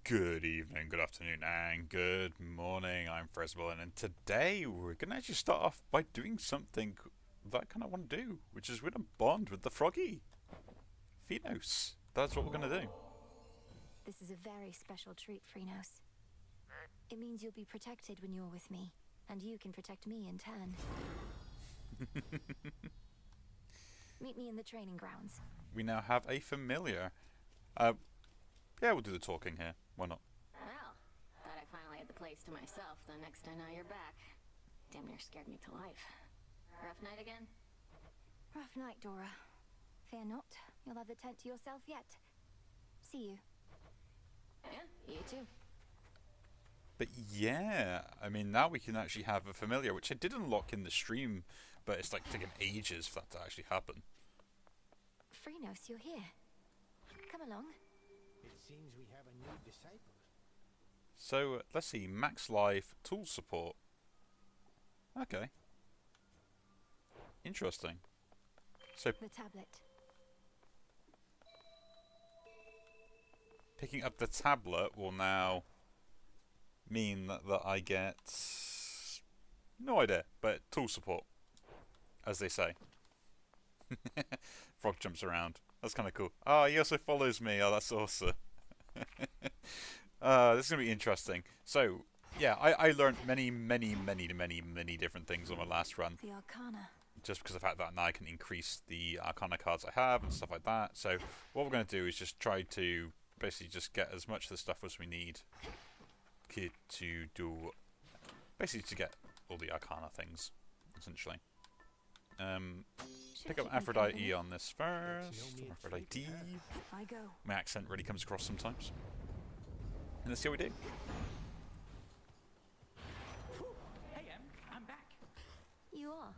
Good evening, good afternoon, and good morning. I'm Fresbel, and today we're going to actually start off by doing something that I kind of want to do, which is we're going to bond with the froggy, Phenos. That's what we're going to do. This is a very special treat, Phrenos. It means you'll be protected when you're with me, and you can protect me in turn. Meet me in the training grounds. We now have a familiar. Yeah, we'll do the talking here. Why not? Well, thought I finally had the place to myself the next I know you're back. Damn near scared me to life. Rough night again? Rough night, Dora. Fear not, you'll have the tent to yourself yet. See you. Yeah, you too. But yeah, I mean, now we can actually have a familiar, which I did unlock in the stream, but it's like taking ages for that to actually happen. Phrenos, you're here. Come along. It seems we have a new disciple. So, let's see, max life, tool support. Okay. Interesting. So, The tablet. picking up the tablet will now mean that I get... no idea, but tool support, as they say. Frog jumps around. That's kind of cool. Oh, he also follows me. Oh, that's awesome. This is going to be interesting. So, yeah, I learned many different things on my last run. The Arcana. Just because of the fact that now I can increase the Arcana cards I have and stuff like that. So, what we're going to do is just try to basically just get as much of the stuff as we need to do... basically to get all the Arcana things, essentially. Pick up Aphrodite on this first. Aphrodite. I go. My accent really comes across sometimes. And let's see how we do. Hey, Em, I'm back. You are.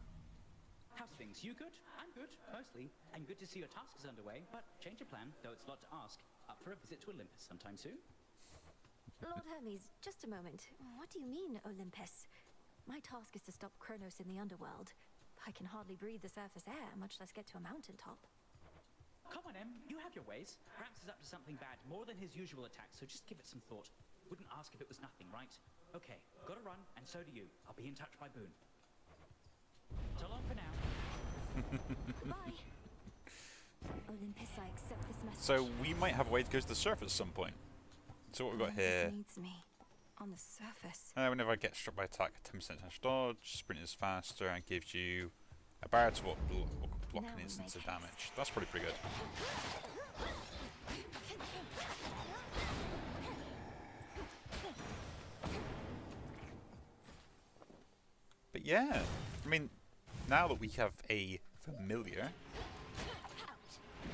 How's things? You good? I'm good, mostly. And good to see your task is underway, but change your plan, though it's a lot to ask. Up for a visit to Olympus sometime soon? Lord Hermes, just a moment. What do you mean, Olympus? My task is to stop Kronos in the underworld. I can hardly breathe the surface air, much less get to a mountaintop. Come on, Em, you have your ways. Gramps is up to something bad, more than his usual attacks, so just give it some thought. Wouldn't ask if it was nothing, right? Okay, gotta run, and so do you. I'll be in touch by Boone. So long for now. Goodbye. Olympus, I accept this message. So, we might have a way to go to the surface at some point. So what we've got Olympus here... needs me. On the surface. whenever I get struck by attack, 10% chance dodge, sprint is faster, and gives you a barrier to block an instance of damage. That's pretty good. But yeah, I mean, now that we have a familiar,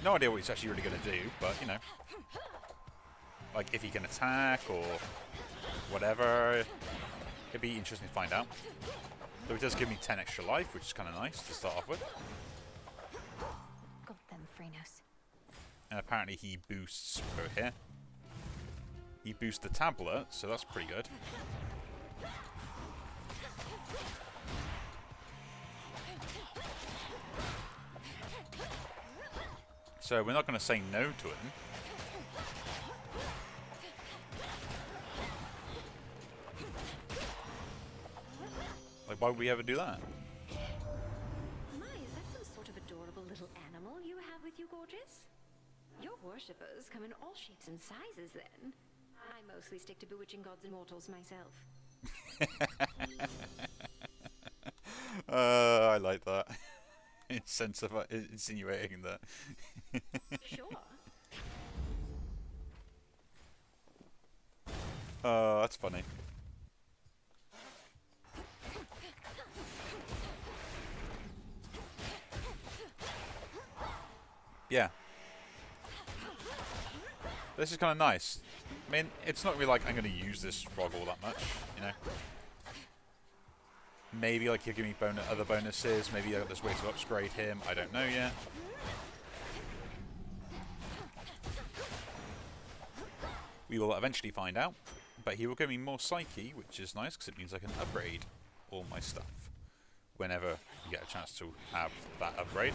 no idea what he's actually really going to do, but you know, like if he can attack or whatever, it'd be interesting to find out. Though it does give me 10 extra life, which is kind of nice to start off with. Got them, Phrenos. And apparently he boosts over here. He boosts the tablet, so that's pretty good. So we're not going to say no to him. Like, why would we ever do that? My, is that some sort of adorable little animal you have with you, gorgeous? Your worshippers come in all shapes and sizes, then. I mostly stick to bewitching gods and mortals myself. I like that. Insinuating that. Sure. Oh, that's funny. Yeah. This is kind of nice. I mean, it's not really like I'm going to use this frog all that much, you know. Maybe like he'll give me other bonuses. Maybe there's ways to upgrade him. I don't know yet. We will eventually find out. But he will give me more Psyche, which is nice because it means I can upgrade all my stuff whenever you get a chance to have that upgrade.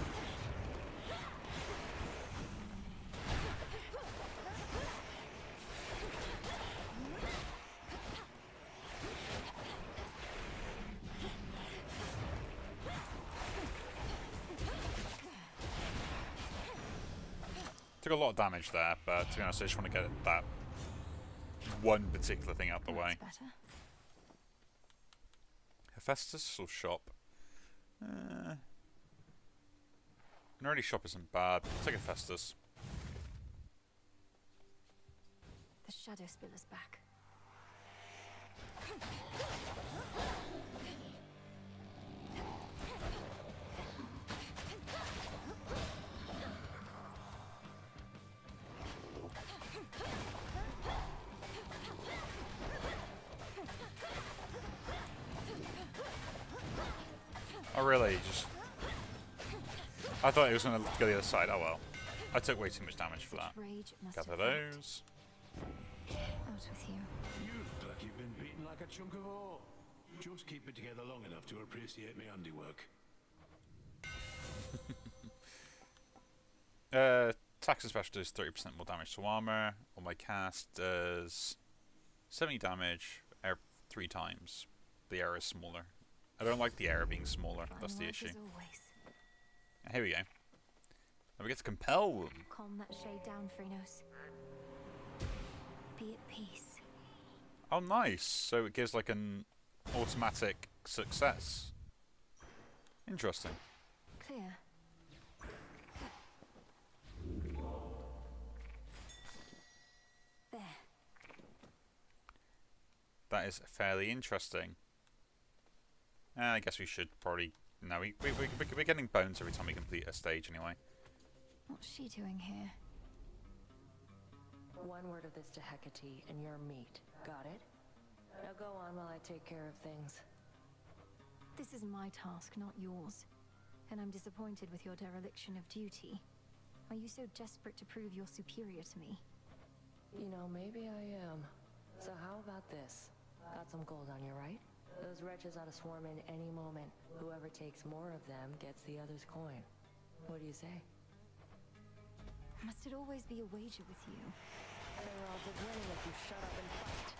Took a lot of damage there, but to be honest, I just want to get that one particular thing out the way. That's better. Hephaestus or shop? An early shop isn't bad. I'll take Hephaestus. The shadow spiller's back. Oh really? Just I thought it was going to go the other side. Oh well. I took way too much damage for that. Rage must Gather have helped. those. Out with you. You look like you've been beaten like a chunk of ore. Just keep it together long enough to appreciate my handiwork. Attacks and special does 30% more damage to armor. On my cast does 70 damage 3 times. The air is smaller. I don't like the air being smaller. That's the Fine issue. work as always. Here we go. Now we get to compel them. Calm that shade down, Phrynos. Be at peace. Oh, nice. So it gives like an automatic success. Interesting. Clear. There. That is fairly interesting. I guess we should probably... No, we're getting bones every time we complete a stage anyway. What's she doing here? One word of this to Hecate, and you're meat. Got it? Now go on while I take care of things. This is my task, not yours. And I'm disappointed with your dereliction of duty. Are you so desperate to prove you're superior to me? You know, maybe I am. So how about this? Got some gold on you, right? Those wretches ought to swarm in any moment. Whoever takes more of them gets the other's coin. What do you say? Must it always be a wager with you? Better odds of winning if you shut up and fight.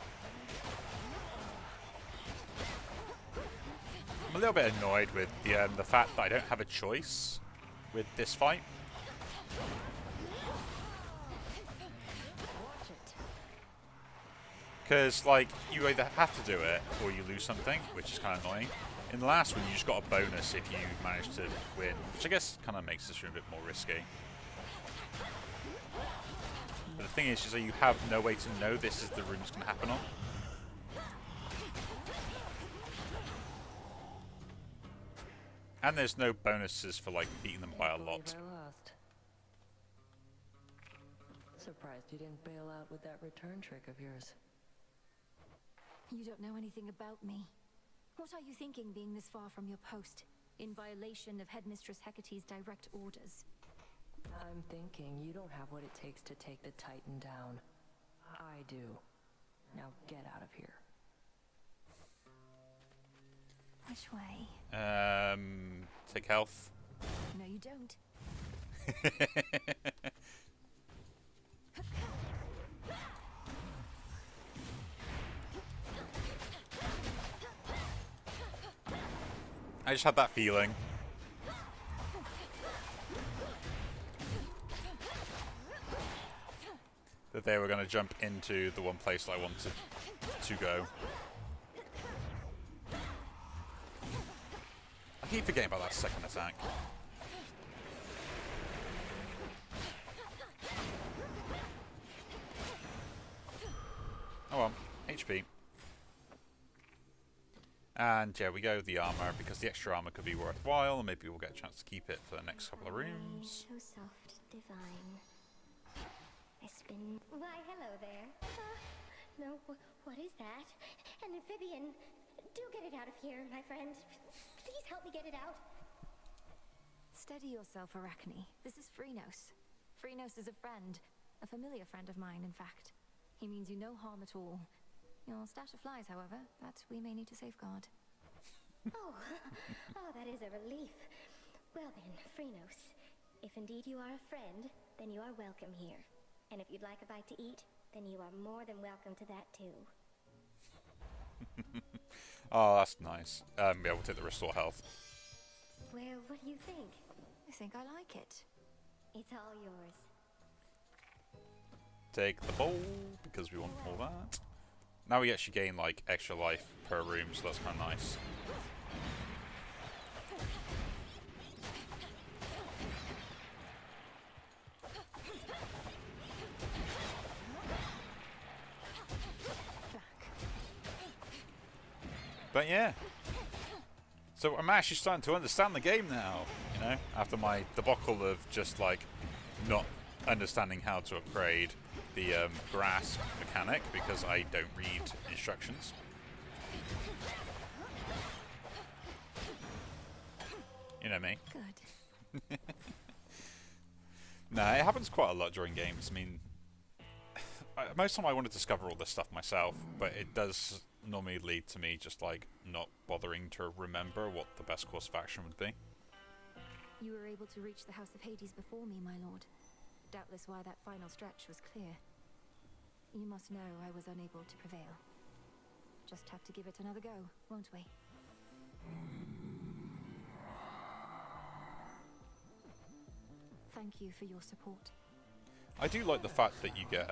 I'm a little bit annoyed with the fact that I don't have a choice with this fight. Watch it. Because, like, you either have to do it or you lose something, which is kind of annoying. In the last one, you just got a bonus if you manage to win, which I guess kind of makes this room a bit more risky. But the thing is that you have no way to know this is the room it's going to happen on. And there's no bonuses for, like, beating them by a Can't lot. believe I lost. Surprised you didn't bail out with that return trick of yours. You don't know anything about me. What are you thinking being this far from your post, in violation of Headmistress Hecate's direct orders? I'm thinking you don't have what it takes to take the Titan down. I do. Now get out of here. Which way? Take health. No, you don't. I just had that feeling. That they were going to jump into the one place that I wanted to go. I keep forgetting about that second attack. Oh well, HP. And yeah, we go with the armor because the extra armor could be worthwhile, and maybe we'll get a chance to keep it for the next couple of rooms. So soft, divine. I spin. Why, hello there. No, what is that? An amphibian. Do get it out of here, my friend. Please help me get it out. Steady yourself, Arachne. This is Phrynos. Phrynos is a friend. A familiar friend of mine, in fact. He means you no harm at all. Your stash of flies, however, that we may need to safeguard. Oh, that is a relief. Well then, Phrynos, if indeed you are a friend, then you are welcome here. And if you'd like a bite to eat, then you are more than welcome to that too. Oh, that's nice. Yeah, we'll take the restore health. Well, what do you think? I think I like it. It's all yours. take the bowl because we want all that. Now we actually gain like extra life per room, so that's kind of nice. But yeah, so I'm actually starting to understand the game now, you know, after my debacle of just like not understanding how to upgrade the grasp mechanic because I don't read instructions. You know me. Good. Nah, it happens quite a lot during games. I mean, most of the time I want to discover all this stuff myself, but it does normally lead to me just like not bothering to remember what the best course of action would be. You were able to reach the House of Hades before me, my lord. Doubtless why that final stretch was clear. You must know I was unable to prevail. Just have to give it another go, won't we? Thank you for your support. I do like the fact that you get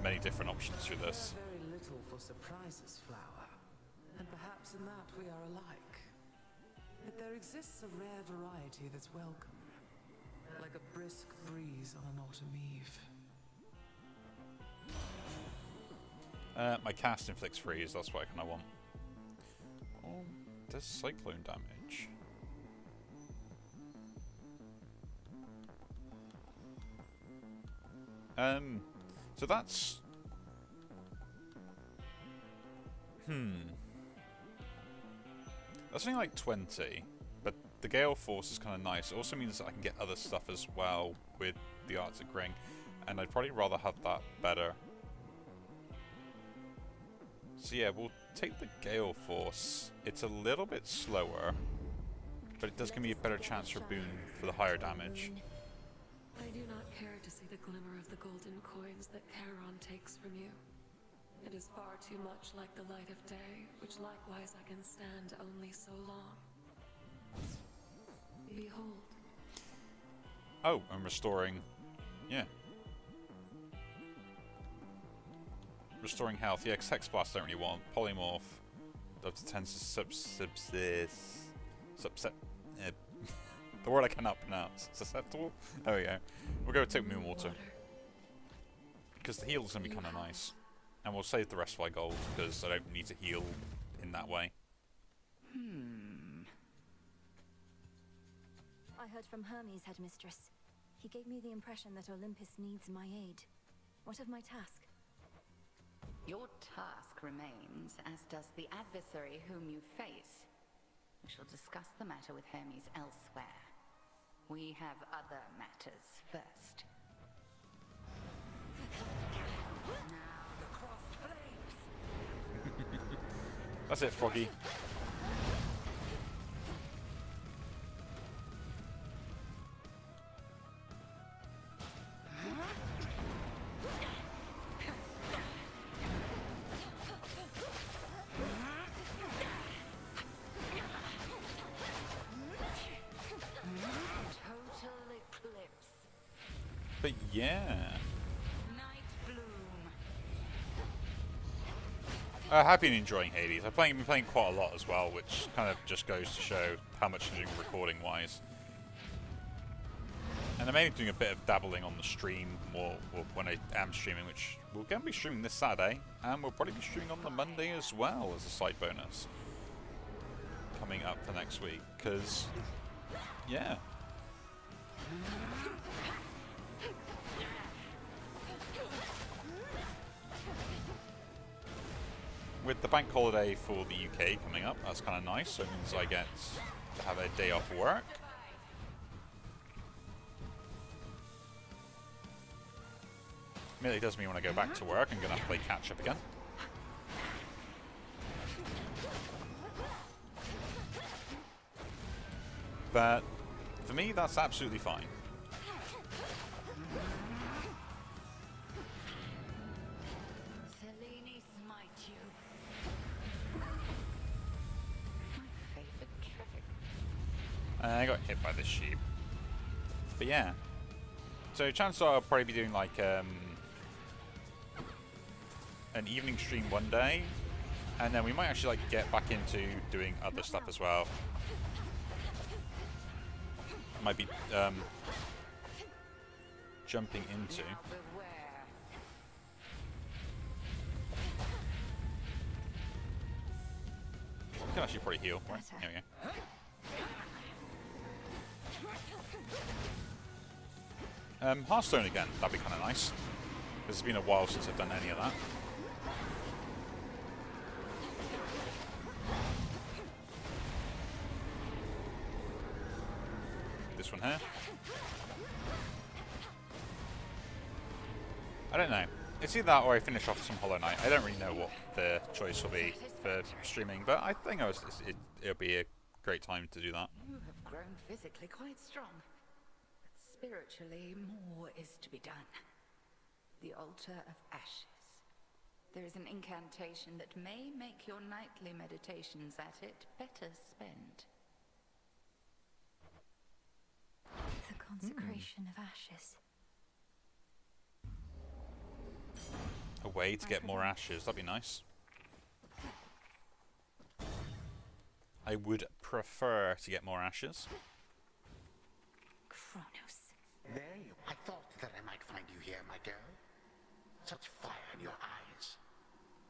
many different options through this. Very little for surprises, Flower. And perhaps in that we are alike. But there exists a rare variety that's welcome. Like a brisk breeze on an autumn eve. My cast inflicts freeze, that's what I kind of want. Oh, does cyclone damage. So that's... That's only like 20, but the Gale Force is kind of nice. It also means that I can get other stuff as well with the Arctic Ring, and I'd probably rather have that better. So yeah, we'll take the Gale Force. It's a little bit slower, but it does give me a better chance for Boon for the higher damage. I do not care to see the glimmer of the golden coins that Charon takes from you. It is far too much like the light of day, which likewise I can stand only so long. Behold. Oh, I'm restoring... Yeah. Restoring health. Yeah, 'cause Hex Blast I don't really want. Polymorph. Up to 10 the word I cannot pronounce. Susceptible? There we go. We'll go take Moonwater. Because the heal is going to be kind of nice. And we'll save the rest of my gold, because I don't need to heal in that way. I heard from Hermes, headmistress. He gave me the impression that Olympus needs my aid. What of my task? Your task remains, as does the adversary whom you face. We shall discuss the matter with Hermes elsewhere. We have other matters first. Now the crossed flames. That's it, Froggy. But yeah. Happy and enjoying Hades. I've been playing quite a lot as well, which kind of just goes to show how much I'm doing recording wise. And I'm mainly doing a bit of dabbling on the stream more when I am streaming, which we're going to be streaming this Saturday, and we'll probably be streaming on the Monday as well as a side bonus coming up for next week. Because, yeah. With the bank holiday for the UK coming up, that's kind of nice. So it means I get to have a day off work. It does mean when I go back to work, I'm going to have to play catch up again. But for me, that's absolutely fine. I got hit by this sheep. But yeah. So chances are I'll probably be doing like an evening stream one day, and then we might actually like get back into doing other stuff as well. Might be jumping into. We can actually probably heal. Right, here we go. Hearthstone again, that'd be kind of nice. Because it's been a while since I've done any of that. This one here. I don't know. It's either that or I finish off some Hollow Knight. I don't really know what the choice will be for streaming, but I think it'll be a great time to do that. You have grown physically quite strong. Spiritually, more is to be done. The Altar of Ashes. There is an incantation that may make your nightly meditations at it better spent. The consecration of ashes. A way to get more ashes, that'd be nice. I would prefer to get more ashes. Kronos. There you... I thought that I might find you here, my girl. Such fire in your eyes.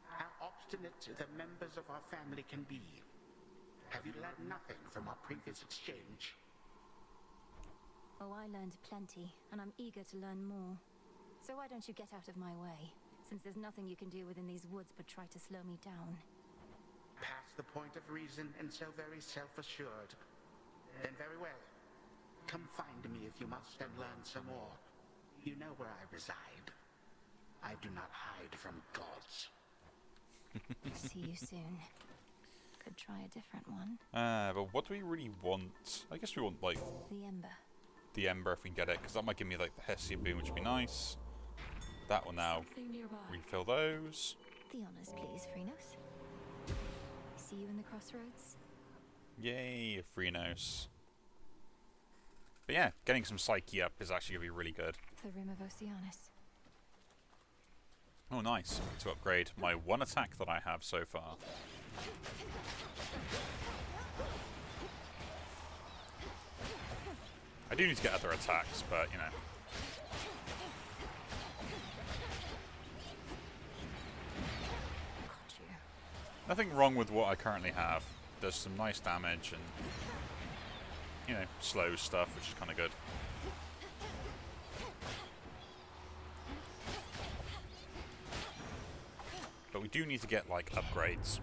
How obstinate the members of our family can be. Have you learned nothing from our previous exchange? Oh, I learned plenty, and I'm eager to learn more. So why don't you get out of my way, since there's nothing you can do within these woods but try to slow me down. Past the point of reason and so very self-assured. Then very well. Come find me if you must and learn some more. You know where I reside. I do not hide from gods. See you soon. Could try a different one. But what do we really want? I guess we want, like... The Ember. The Ember, if we can get it, because that might give me, like, the Hestia boon, which would be nice. That will now refill those. The honours, please, Phrynos. See you in the crossroads. Yay, Phrynos. But yeah, getting some Psyche up is actually going to be really good. The Rim of Oceanus. Oh, nice. To upgrade my one attack that I have so far. I do need to get other attacks, but, you know. Nothing wrong with what I currently have. Does some nice damage and, you know, slow stuff, which is kind of good. But we do need to get, like, upgrades.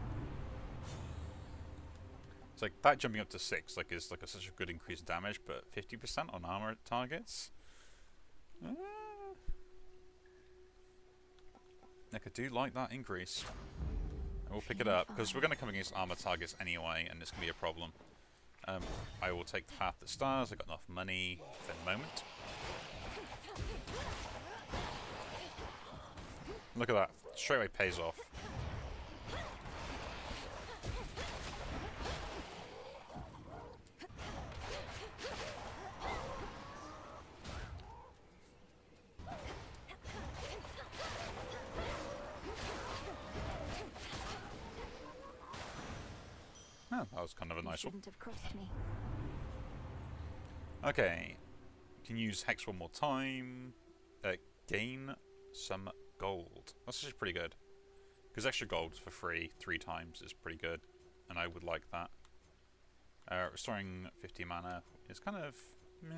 It's like, that jumping up to 6, like, is, like, such a good increase in damage, but 50% on armor targets? Like, I do like that increase. And we'll pick it up, because we're going to come against armor targets anyway, and it's going to be a problem. I will take the path that stars. I've got enough money for the moment. Look at that. Straight away pays off. Oh, that was kind of a nice one. Have crossed me. Okay. Can use Hex one more time. Gain some gold. That's actually pretty good. Because extra gold for free 3 times is pretty good. And I would like that. Restoring 50 mana is kind of meh.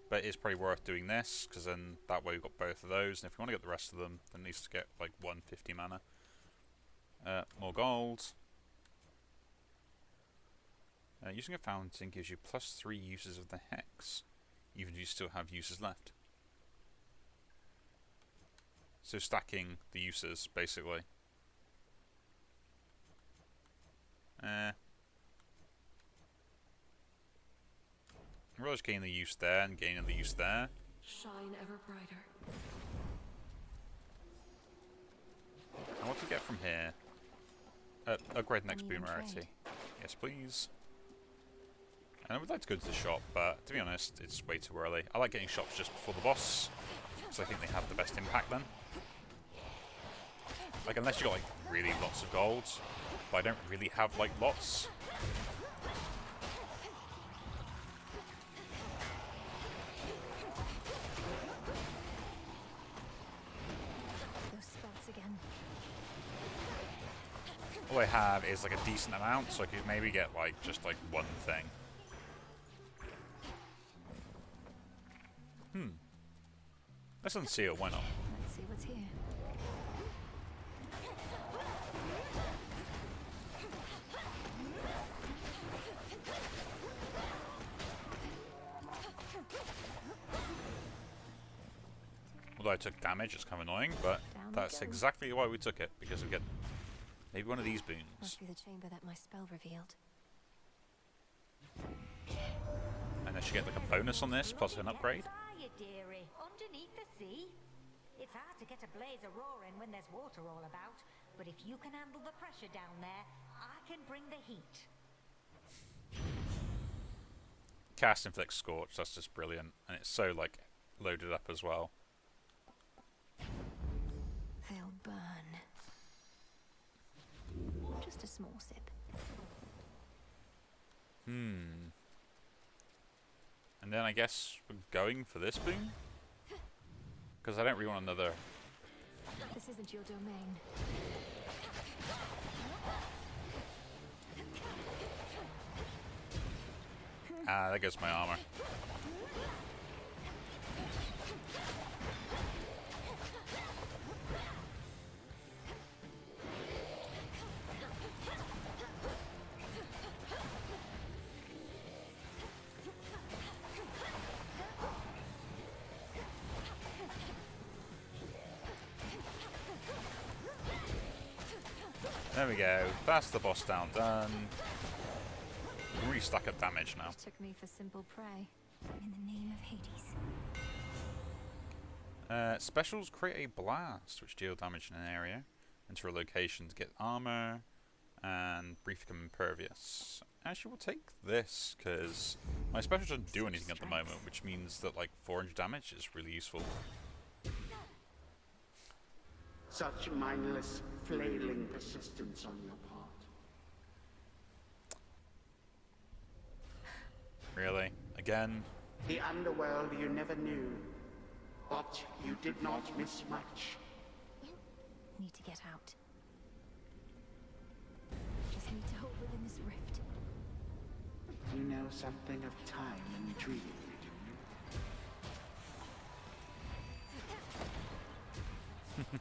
But it's probably worth doing this, because then that way we've got both of those. And if we want to get the rest of them, then at least get like 150 mana. More gold. Using a fountain gives you +3 uses of the hex, even if you still have uses left. So stacking the uses, basically. We'll just gain the use there and gain the use there. Shine ever brighter. And what do we get from here? Upgrade next boon rarity. Yes, please. And I would like to go to the shop, but to be honest, it's way too early. I like getting shops just before the boss. because I think they have the best impact then. Like, unless you got, like, really lots of gold. But I don't really have, like, lots. Those spells again. All I have is, like, a decent amount, so I could maybe get, like, just, like, one thing. Let's unseal, why not? Let's see what's here. Although I took damage, it's kind of annoying, but that's exactly why we took it, because we get maybe one of these boons. Must be the chamber that my spell revealed. And I should get like a bonus on this, plus an upgrade. Dearie, underneath the sea. It's hard to get a blaze a roaring when there's water all about, but if you can handle the pressure down there, I can bring the heat. Cast Inflict Scorch, that's just brilliant. And it's so like loaded up as well. They'll burn. Just a small sip. And then I guess we're going for this boon? Because I don't really want another... This isn't your domain. Ah, there goes my armor. There we go. That's the boss down done. We can really stack up damage now. Took me for simple prey. In the name of Hades. Specials create a blast, which deal damage in an area. Enter a location to get armor, and briefly become impervious. Actually, we'll take this, because my specials don't do anything at the moment, which means that like 400 damage is really useful. Such mindless, flailing persistence on your part. Really? Again? The underworld you never knew, but you did not miss much. Need to get out. Just need to hold within this rift. You know something of time and dreaming, do you?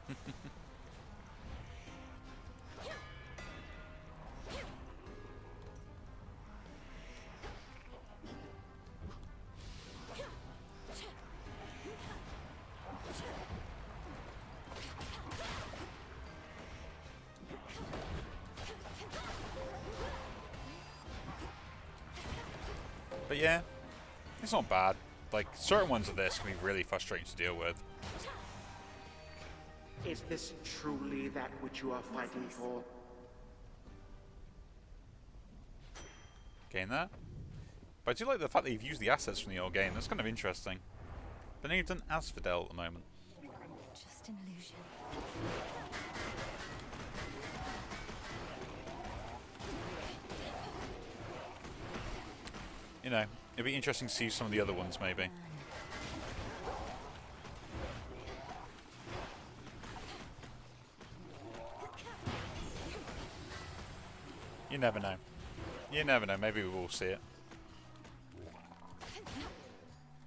But yeah, it's not bad. Like, certain ones of this can be really frustrating to deal with. Is this truly that which you are fighting for? Gain that. But I do like the fact that you've used the assets from the old game. That's kind of interesting. But then you've done Asphodel at the moment. Just an illusion. You know, it'd be interesting to see some of the other ones, maybe. You never know. You never know. Maybe we will see it.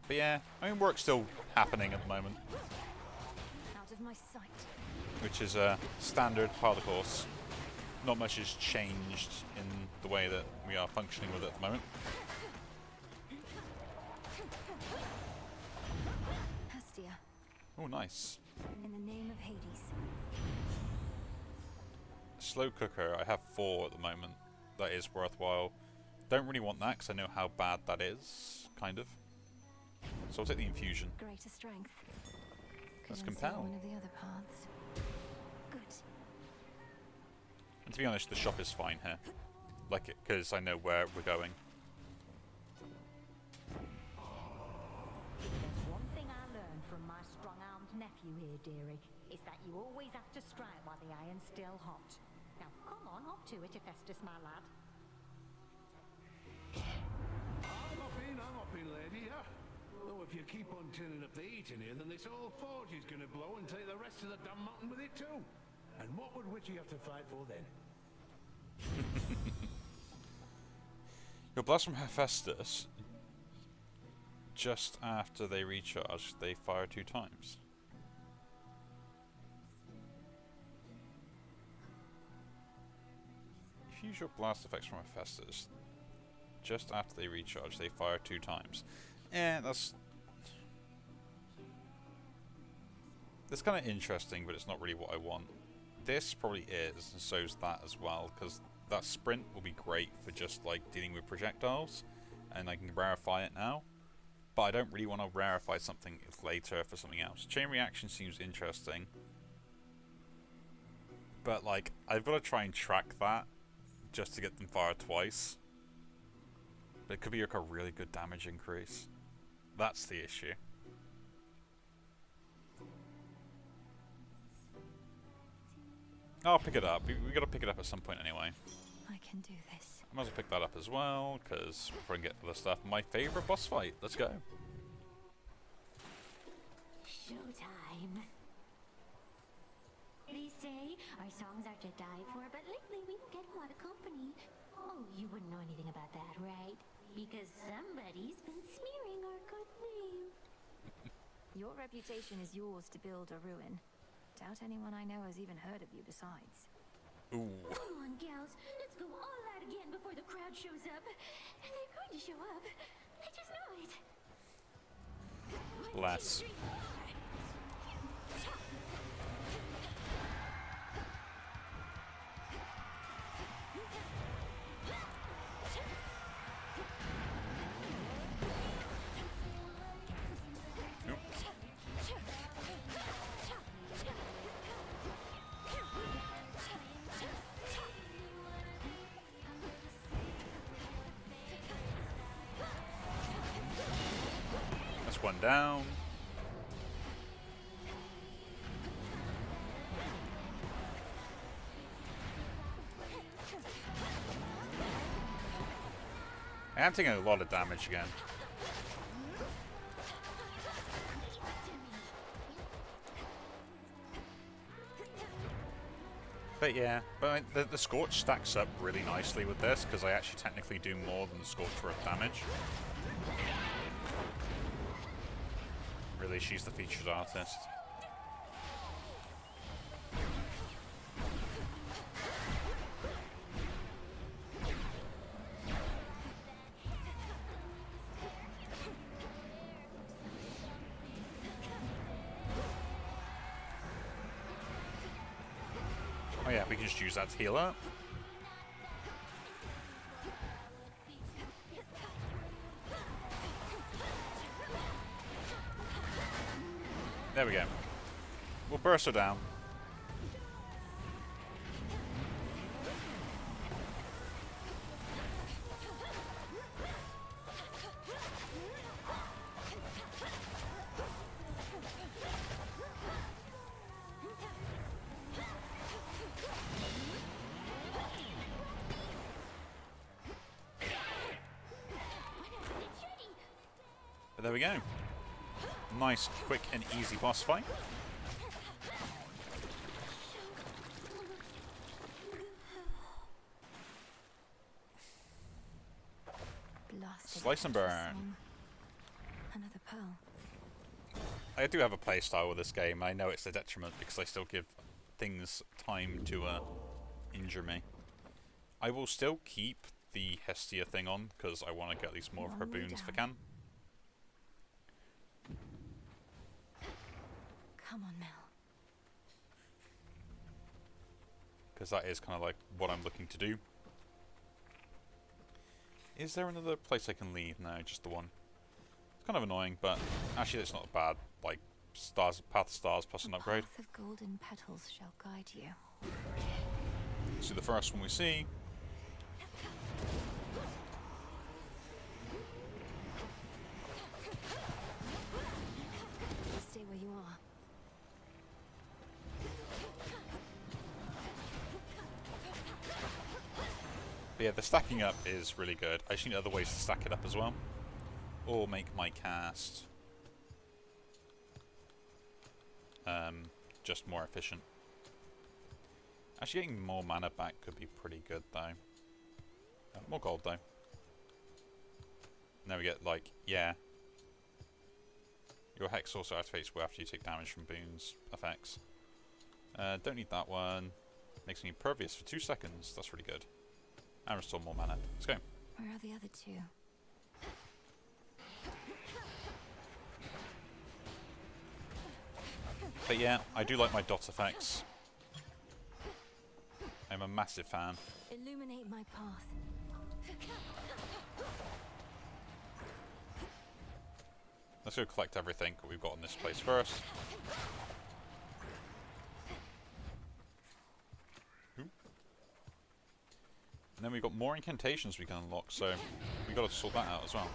But yeah, I mean, work's still happening at the moment. Out of my sight. Which is a standard part of the course. Not much has changed in the way that we are functioning with it at the moment. Hestia. Oh, nice. In the name of Hades. Slow cooker, I have 4 at the moment. That is worthwhile. Don't really want that because I know how bad that is, kind of. So I'll take the infusion. Greater strength. Let's Could compel. One of the other paths. Good. And to be honest, the shop is fine here. Like it, because I know where we're going. There's one thing I learned from my strong-arm you here, dearie, is that you always have to strike while the iron's still hot. Now, come on, up to it, Hephaestus, my lad. I'm hopping, lady, yeah. Though if you keep on turning up the heat in here, then this whole forge is going to blow and take the rest of the damn mountain with it too. And what would Witchy have to fight for then? Your blast from Hephaestus, just after they recharge, they fire 2 times. If you use your blast effects from Hephaestus, just after they recharge, they fire 2 times. That's kind of interesting, but it's not really what I want. This probably is, and so is that as well, because that sprint will be great for just like dealing with projectiles, and I can rarefy it now. But I don't really want to rarefy something later for something else. Chain reaction seems interesting, but like I've got to try and track that just to get them fired twice. But it could be like a really good damage increase. That's the issue. I'll pick it up. We gotta pick it up at some point anyway. I can do this. I might as well pick that up as well, because before I can get other stuff. My favourite boss fight. Let's go. Showtime. They say our songs are to die for, but lately we don't get a lot of company. Oh, you wouldn't know anything about that, right? Because somebody's been smearing our good name. Your reputation is yours to build or ruin. Doubt anyone I know has even heard of you besides. Ooh. Come on, gals. Let's go all out again before the crowd shows up. And they're going to show up. I just know it. Bless. One down. I am taking a lot of damage again. But yeah, the Scorch stacks up really nicely with this, because I actually technically do more than the Scorch worth damage. Really, she's the featured artist. Oh yeah, we can just use that to heal up. There we go. We'll burst her down. But there we go. Nice, quick and easy boss fight. Slice and burn. Another pearl. I do have a playstyle with this game. I know it's a detriment because I still give things time to injure me. I will still keep the Hestia thing on because I want to get at least more of her boons if I can. Come on, Mel. Because that is kind of like what I'm looking to do. Is there another place I can leave? No, just the one. It's kind of annoying, but actually it's not bad. Like, stars, path of stars plus an upgrade. Path of golden petals shall guide you. So the first one we see. Stay where you are. But yeah, the stacking up is really good. I just need other ways to stack it up as well. Or make my cast just more efficient. Actually, getting more mana back could be pretty good, though. More gold, though. Now we get, like, yeah. Your Hex also activates after you take damage from boons effects. Don't need that one. Makes me impervious for 2 seconds. That's really good. And restore more mana. Let's go. Where are the other two? But yeah, I do like my dot effects. I'm a massive fan. Illuminate my path. Let's go collect everything that we've got in this place first. And then we've got more incantations we can unlock, so we've got to sort that out as well.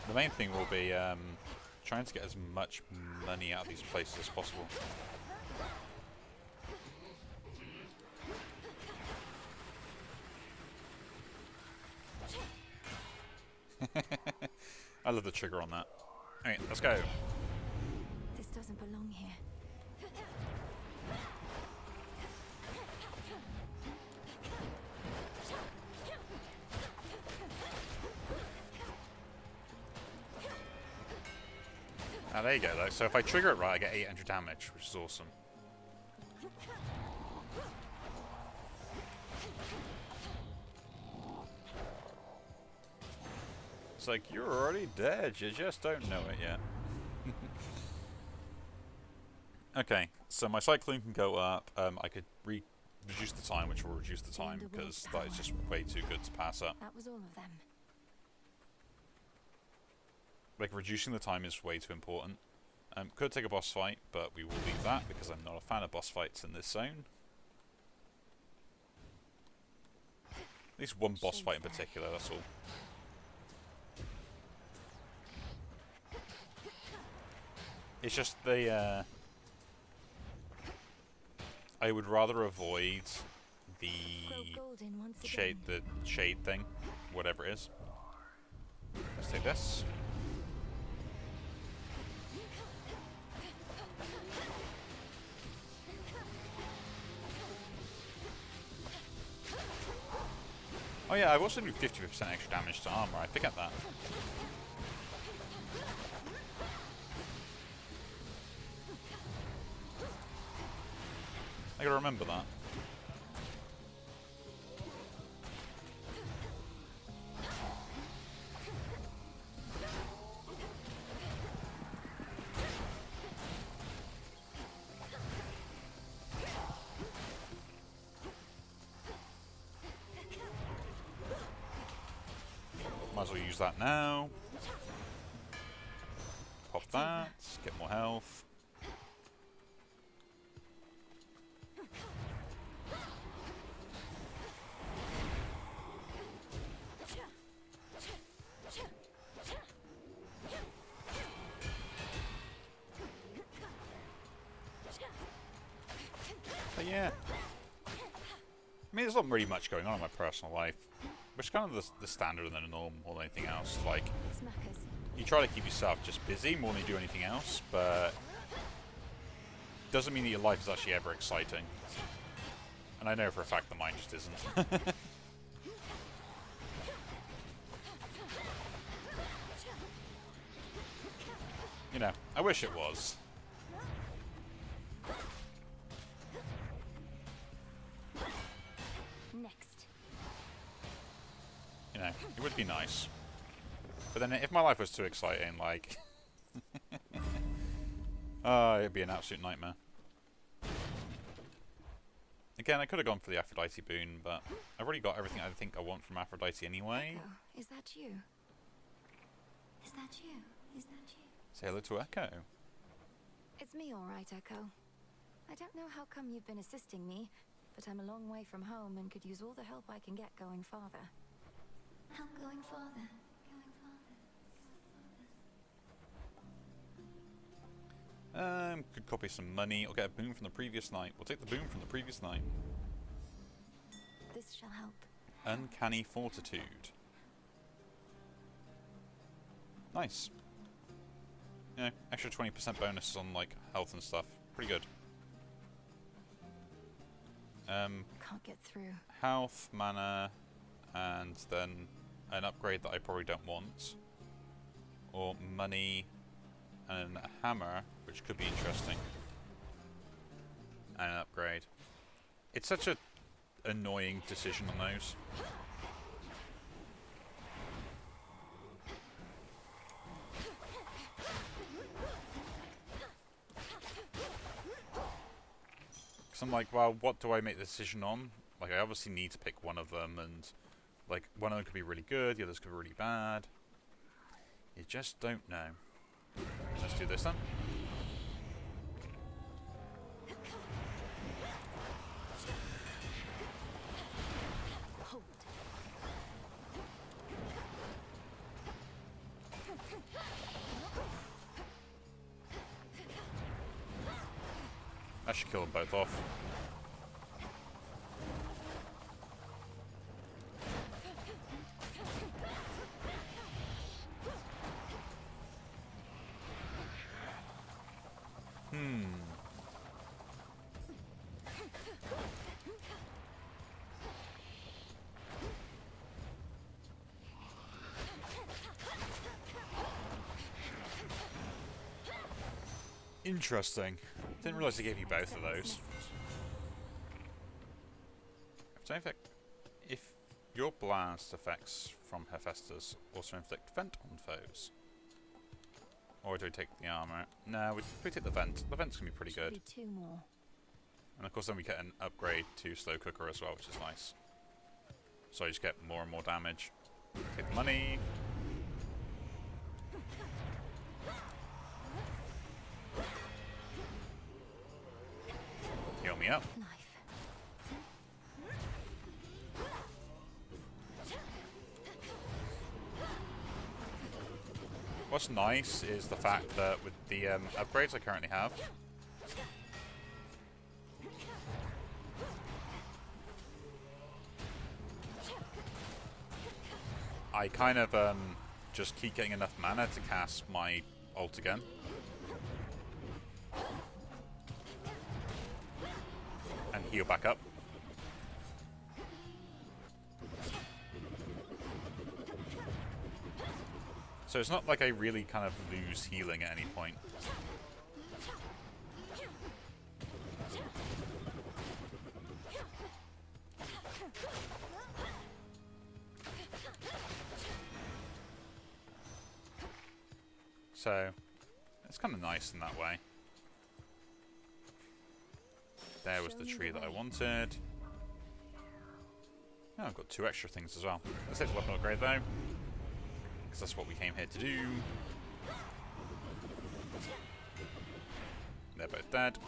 The main thing will be trying to get as much money out of these places as possible. I love the trigger on that. Alright, let's go. This doesn't belong here. Ah, there you go, though. So if I trigger it right, I get 800 damage, which is awesome. It's like, you're already dead, you just don't know it yet. Okay, so my cycling can go up. I could reduce the time, which will reduce the time, because that is just way too good to pass up. That was all of them. Like, reducing the time is way too important. Could take a boss fight, but we will leave that because I'm not a fan of boss fights in this zone. At least one boss fight in particular, that's all. It's just the I would rather avoid the shade thing, whatever it is. Let's take this. Oh yeah, I also do 50% extra damage to armor. I forget that. I gotta remember that. Might as well use that now. Pop that, get more health. But yeah. I mean, there's not really much going on in my personal life. Which is kind of the standard and the norm more than anything else. Like, you try to keep yourself just busy more than you do anything else, but doesn't mean that your life is actually ever exciting. And I know for a fact that mine just isn't. You know, I wish it was. You know, it would be nice. But then if my life was too exciting, like... oh, it'd be an absolute nightmare. Again, I could have gone for the Aphrodite boon, but I've already got everything I think I want from Aphrodite anyway. Echo, is that you? Is that you? Is that you? Say hello to Echo. It's me, all right, Echo. I don't know how come you've been assisting me, but I'm a long way from home and could use all the help I can get going farther. Help going farther. Going Could copy some money or get a boon from the previous night. We'll take the boon from the previous night. This shall help. Uncanny Fortitude. Nice. Yeah, extra 20% bonus on like health and stuff. Pretty good. Can't get through. Health, mana, and then an upgrade that I probably don't want. Or money and a hammer, which could be interesting. And an upgrade. It's such a annoying decision on those. Because I'm like, well, what do I make the decision on? Like, I obviously need to pick one of them, and like, one of them could be really good, the others could be really bad. You just don't know. Let's do this then. I should kill them both off. Interesting. Didn't realise they gave you both of those. So if your blast effects from Hephaestus also inflict vent on foes. Or do we take the armor? No, we take the vent. The vent's gonna be pretty good. Two more. And of course then we get an upgrade to slow cooker as well, which is nice. So you just get more and more damage. Take the money. Heal me up. What's nice is the fact that with the upgrades I currently have, I kind of just keep getting enough mana to cast my ult again. And heal back up. So it's not like I really kind of lose healing at any point. So it's kind of nice in that way. There was the tree that I wanted. Oh, I've got 2 extra things as well. Let's take the weapon upgrade though, because that's what we came here to do. They're both dead.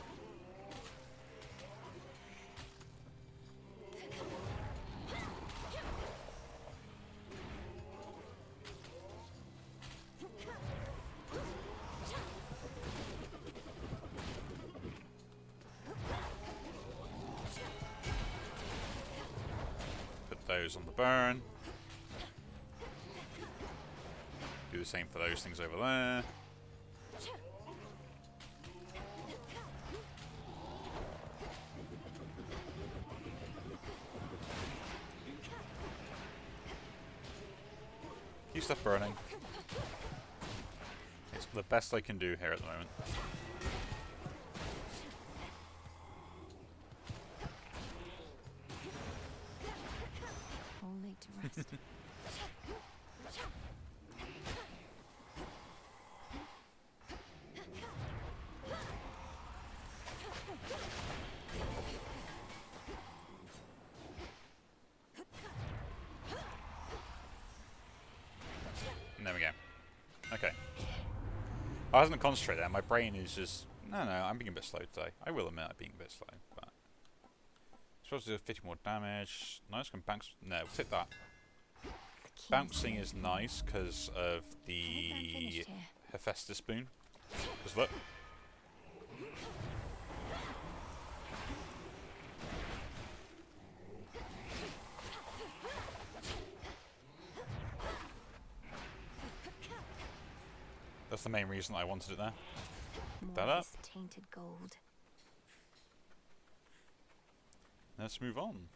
Put those on the burn. Do the same for those things over there. Keep stuff burning. It's the best I can do here at the moment. All laid to rest. And there we go. Okay. I wasn't concentrating there. My brain is just... No, I'm being a bit slow today. I will admit I'm being a bit slow, but... Supposed to do 50 more damage. Nice, can bounce... No, we'll take that. Bouncing is nice because of the Hephaestus boon. Because look. That's the main reason I wanted it there. More That of up. this tainted gold. Let's move on.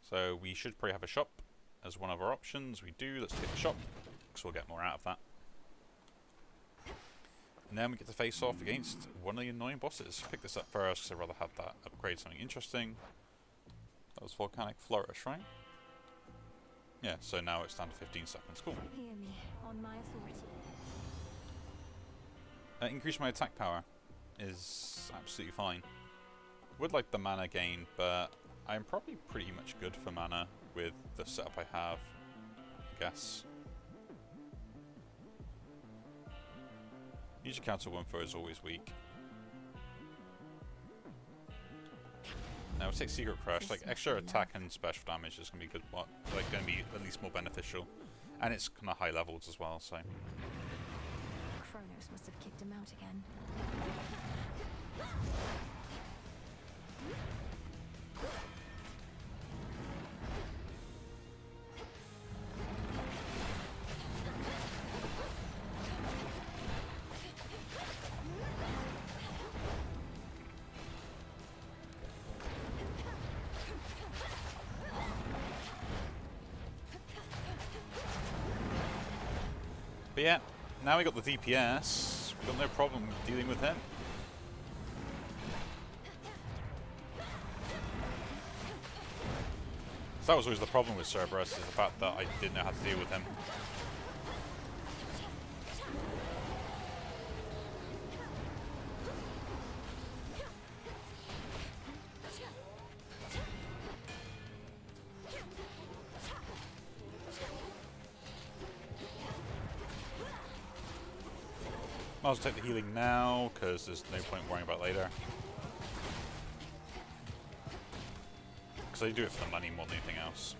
So we should probably have a shop as one of our options. We do. Let's take the shop, because we'll get more out of that. And then we get to face off against one of the annoying bosses. Pick this up first, because I'd rather have that upgrade something interesting. That was Volcanic Flourish, right? Yeah, so now it's down to 15 seconds. Cool. Hear me, on my authority. Increase my attack power is absolutely fine. Would like the mana gain, but I'm probably pretty much good for mana with the setup I have, I guess. Use your counter 1-4 is always weak. Now we'll take Secret Crush. Like extra attack and special damage is gonna be good. What like gonna be at least more beneficial, and it's kind of high levels as well. So. Kronos must have kicked him out again. But yeah, now we got the DPS, we got no problem dealing with him. So that was always the problem with Cerberus, is the fact that I didn't know how to deal with him. Might as well take the healing now, because there's no point worrying about later. Because I do it for the money more than anything else.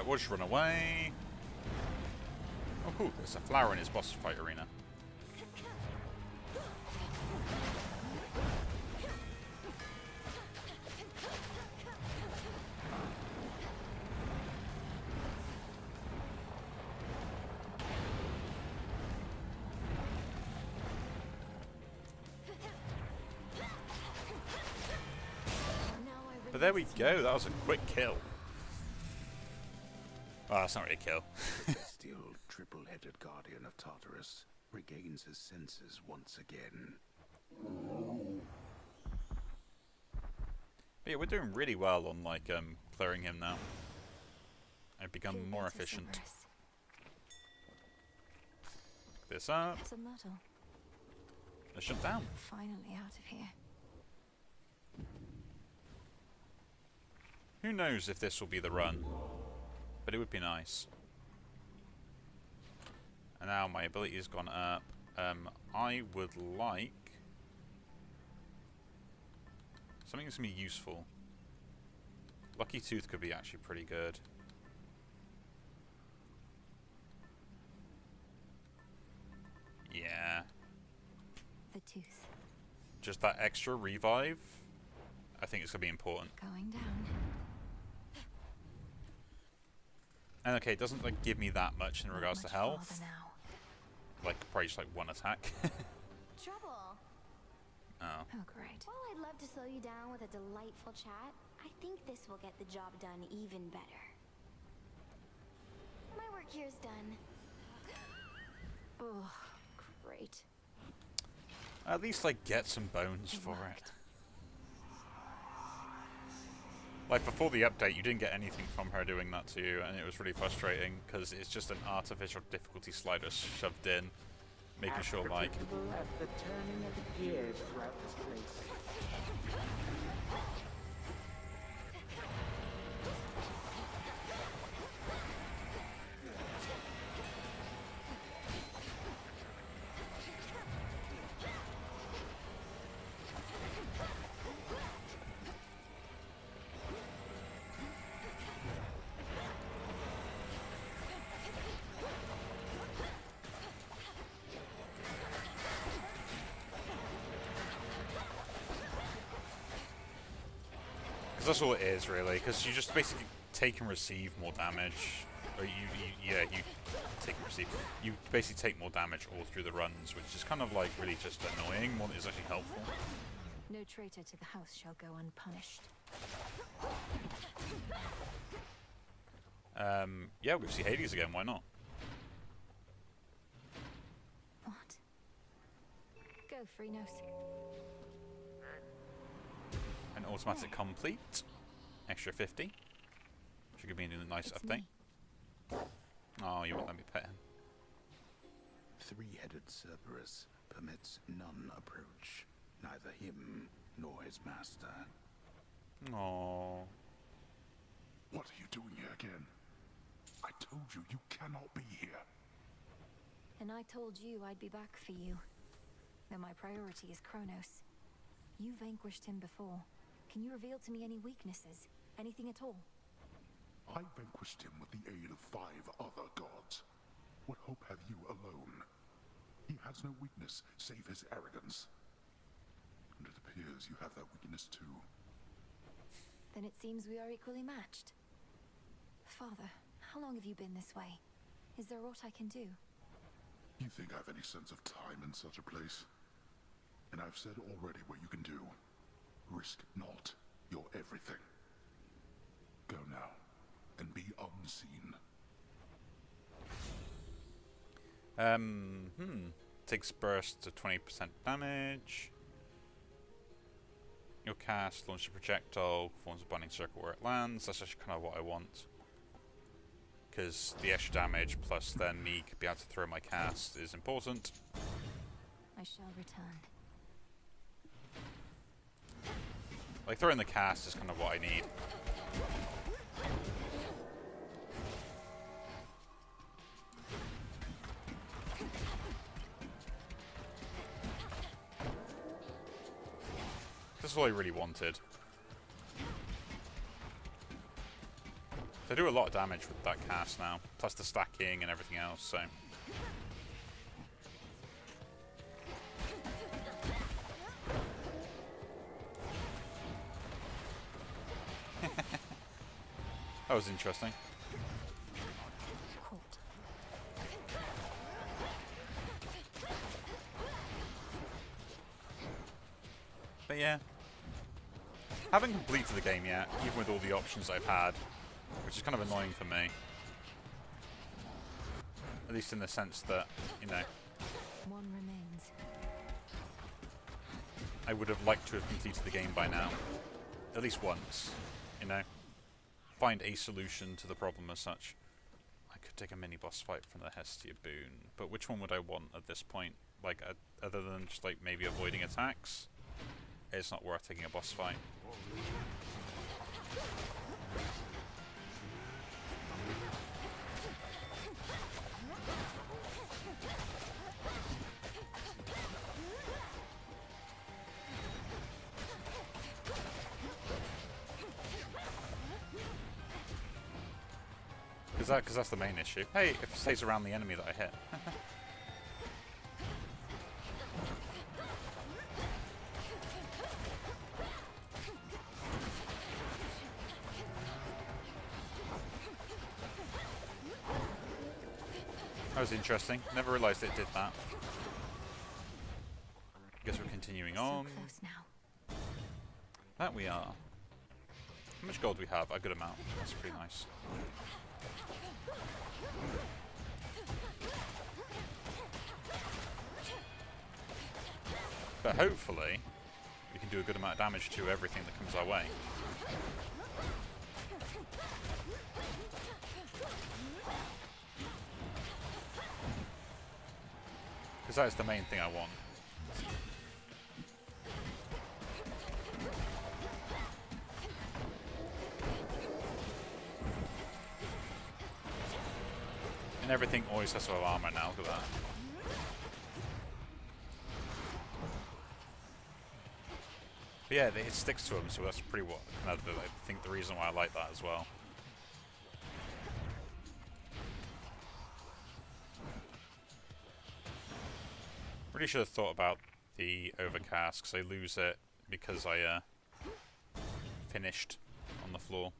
We'll just run away. Oh cool, there's a flower in his boss fight arena. But there we go, that was a quick kill. Oh, that's not really a kill. The still triple-headed guardian of Tartarus regains his senses once again. But yeah, we're doing really well on like clearing him now. I've become more efficient. Pick this up. What's the matter? Let's shut down. Finally out of here. Who knows if this will be the run? But it would be nice. And now my ability has gone up. I would like something that's going to be useful. Lucky Tooth could be actually pretty good. Yeah. The tooth. Just that extra revive. I think it's going to be important. Going down. And okay, it doesn't like give me that much in regards to health. Like probably just like one attack. Trouble. Oh. Oh great. While I'd love to slow you down with a delightful chat, I think this will get the job done even better. My work here's done. Oh, great. At least like get some bones for it. Like before the update, you didn't get anything from her doing that to you, and it was really frustrating because it's just an artificial difficulty slider shoved in, making sure like. As the turning of the gears throughout this place. Because that's all it is, really. Because you just basically take and receive more damage. Or you take and receive. You basically take more damage all through the runs, which is kind of like really just annoying more than it's actually helpful. No traitor to the house shall go unpunished. Yeah, we'll see Hades again, why not? What? Go, Freenos. An automatic complete. Extra 50. Should give me a nice It's update. me. Oh, you won't let me pet him. Three-headed Cerberus permits none approach, neither him nor his master. Oh. What are you doing here again? I told you you cannot be here. And I told you I'd be back for you. Though my priority is Kronos. You vanquished him before. Can you reveal to me any weaknesses? Anything at all? I vanquished him with the aid of 5 other gods. What hope have you alone? He has no weakness, save his arrogance. And it appears you have that weakness too. Then it seems we are equally matched. Father, how long have you been this way? Is there aught I can do? You think I have any sense of time in such a place? And I've said already what you can do. Risk not your everything. Go now, and be unseen. Takes burst to 20% damage. Your cast, launch a projectile, forms a binding circle where it lands. That's actually kind of what I want. Because the extra damage plus then me being able to throw my cast is important. I shall return. Like, throwing the cast is kind of what I need. This is what I really wanted. So I do a lot of damage with that cast now, plus the stacking and everything else, so... That was interesting. But yeah. Haven't completed the game yet, even with all the options I've had, which is kind of annoying for me. At least in the sense that, you know, One remains. I would have liked to have completed the game by now. At least once, you know. Find a solution to the problem as such. I could take a mini-boss fight from the Hestia Boon, but which one would I want at this point? Like, other than just, like, maybe avoiding attacks? It's not worth taking a boss fight. Because that's the main issue. Hey, if it stays around the enemy that I hit. That was interesting. Never realised it did that. Guess we're continuing on. So close now. That we are. How much gold do we have? A good amount. That's pretty nice. But hopefully, we can do a good amount of damage to everything that comes our way. Because that is the main thing I want. And everything always has to have armor now, look at that. But yeah, it sticks to them, so that's pretty what I think the reason why I like that as well. Really should have thought about the overcast, because I lose it because I finished on the floor.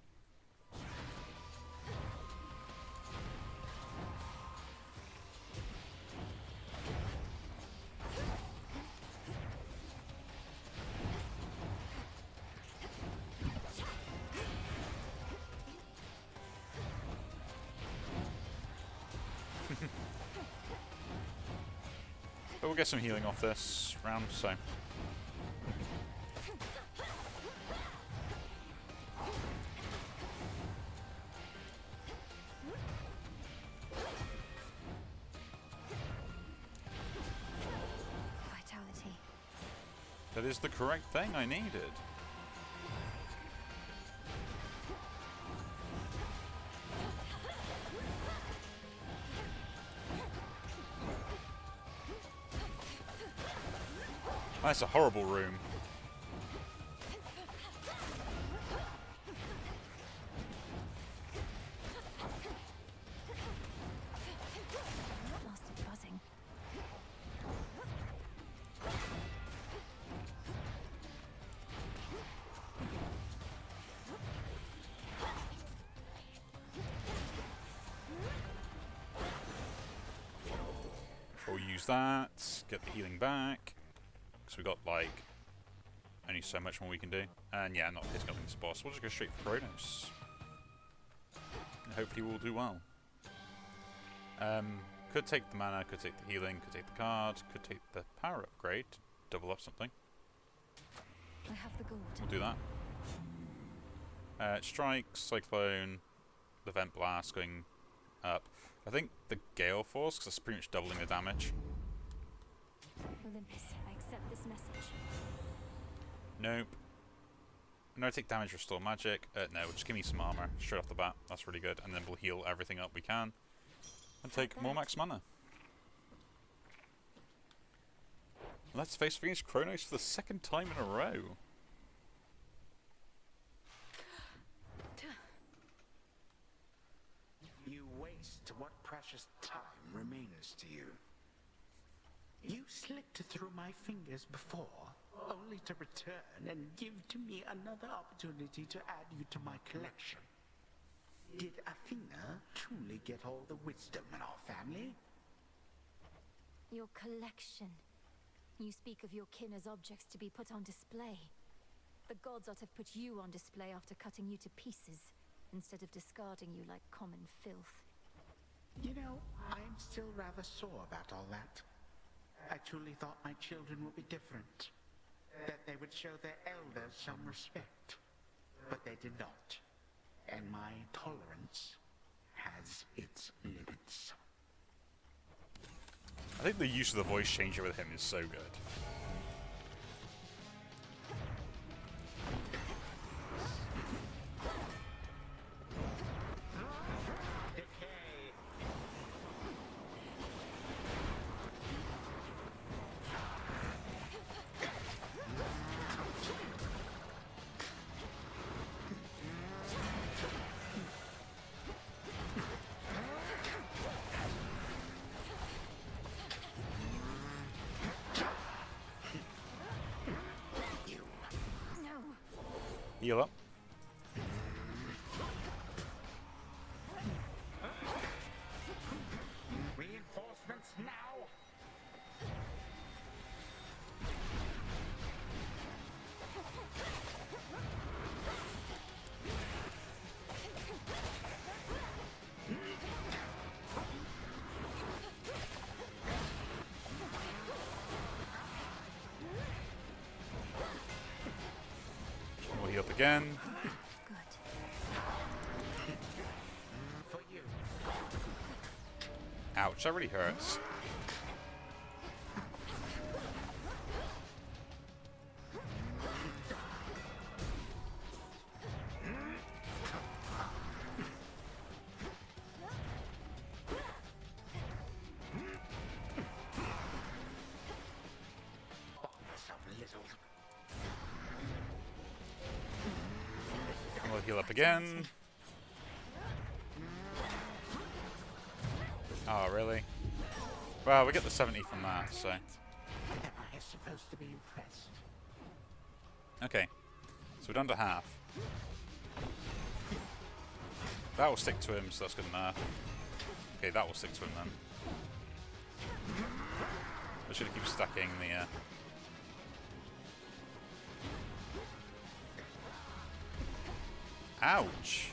But we'll get some healing off this round, so. Vitality. That is the correct thing I needed. That's a horrible room. Lost it buzzing. We'll use that, get the healing back. Because we got, like, only so much more we can do. And yeah, not picking up this boss. We'll just go straight for Kronos. And hopefully we'll do well. Could take the mana, could take the healing, could take the card, could take the power upgrade to double up something. I have the gold. We'll do that. Strike, Cyclone, the Vent Blast going up. I think the Gale Force, because that's pretty much doubling the damage. Olympus, I accept this message. Nope. No, take damage, restore magic. No, just give me some armor straight off the bat. That's really good. And then we'll heal everything up we can. And take more max mana. Let's face against Kronos for the second time in a row. You waste what precious time remains to you. You slipped through my fingers before, only to return and give to me another opportunity to add you to my collection. Did Athena truly get all the wisdom in our family? Your collection. You speak of your kin as objects to be put on display. The gods ought to have put you on display after cutting you to pieces, instead of discarding you like common filth. You know, I'm still rather sore about all that. I truly thought my children would be different. That they would show their elders some respect. But they did not. And my tolerance has its limits. I think the use of the voice changer with him is so good. Heal up. Reinforcements now! We'll heal up again. For you. Ouch, that really hurts. We'll heal up again. Oh, really? Well, we get the 70 from that, so. Am I supposed to be impressed? Okay. So we're down to half. That will stick to him, so that's good enough. Okay, that will stick to him then. I should keep stacking the... Ouch!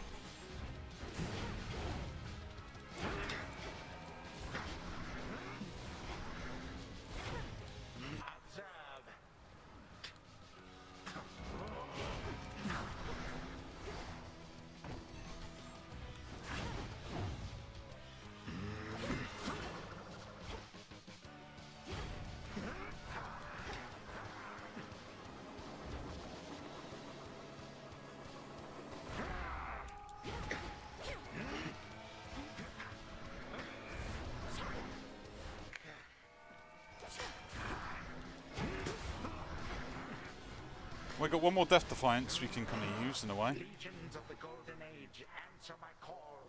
We've got one more Death Defiance we can kind of use in a way. Legions of the Golden Age, answer my call.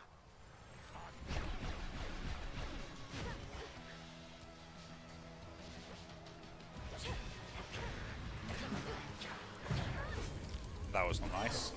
That was not nice.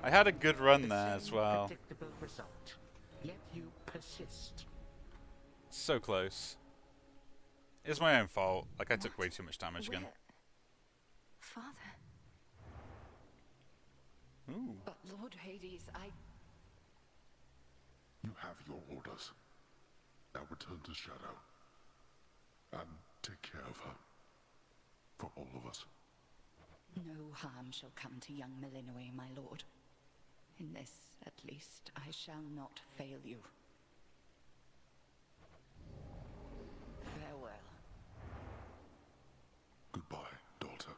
I had a good run there as well. Predictable result, yet you persist. So close. It's my own fault. Like, I took way too much damage again. Father. Ooh. But Lord Hades, You have your orders. Now return to Shadow. And take care of her. For all of us. No harm shall come to young Milinoe, my lord. In this, at least, I shall not fail you. Farewell. Goodbye, daughter.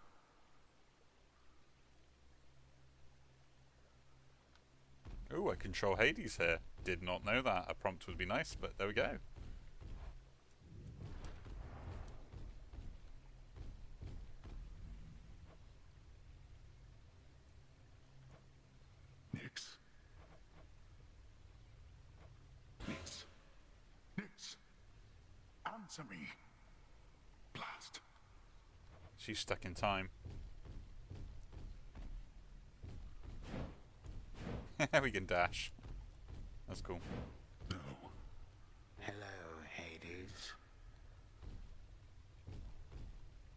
Ooh, I control Hades here. Did not know that. A prompt would be nice, but there we go. Nix. Nix. Nix. Answer me. Blast. She's stuck in time. We can dash. That's cool. No. Hello, Hades.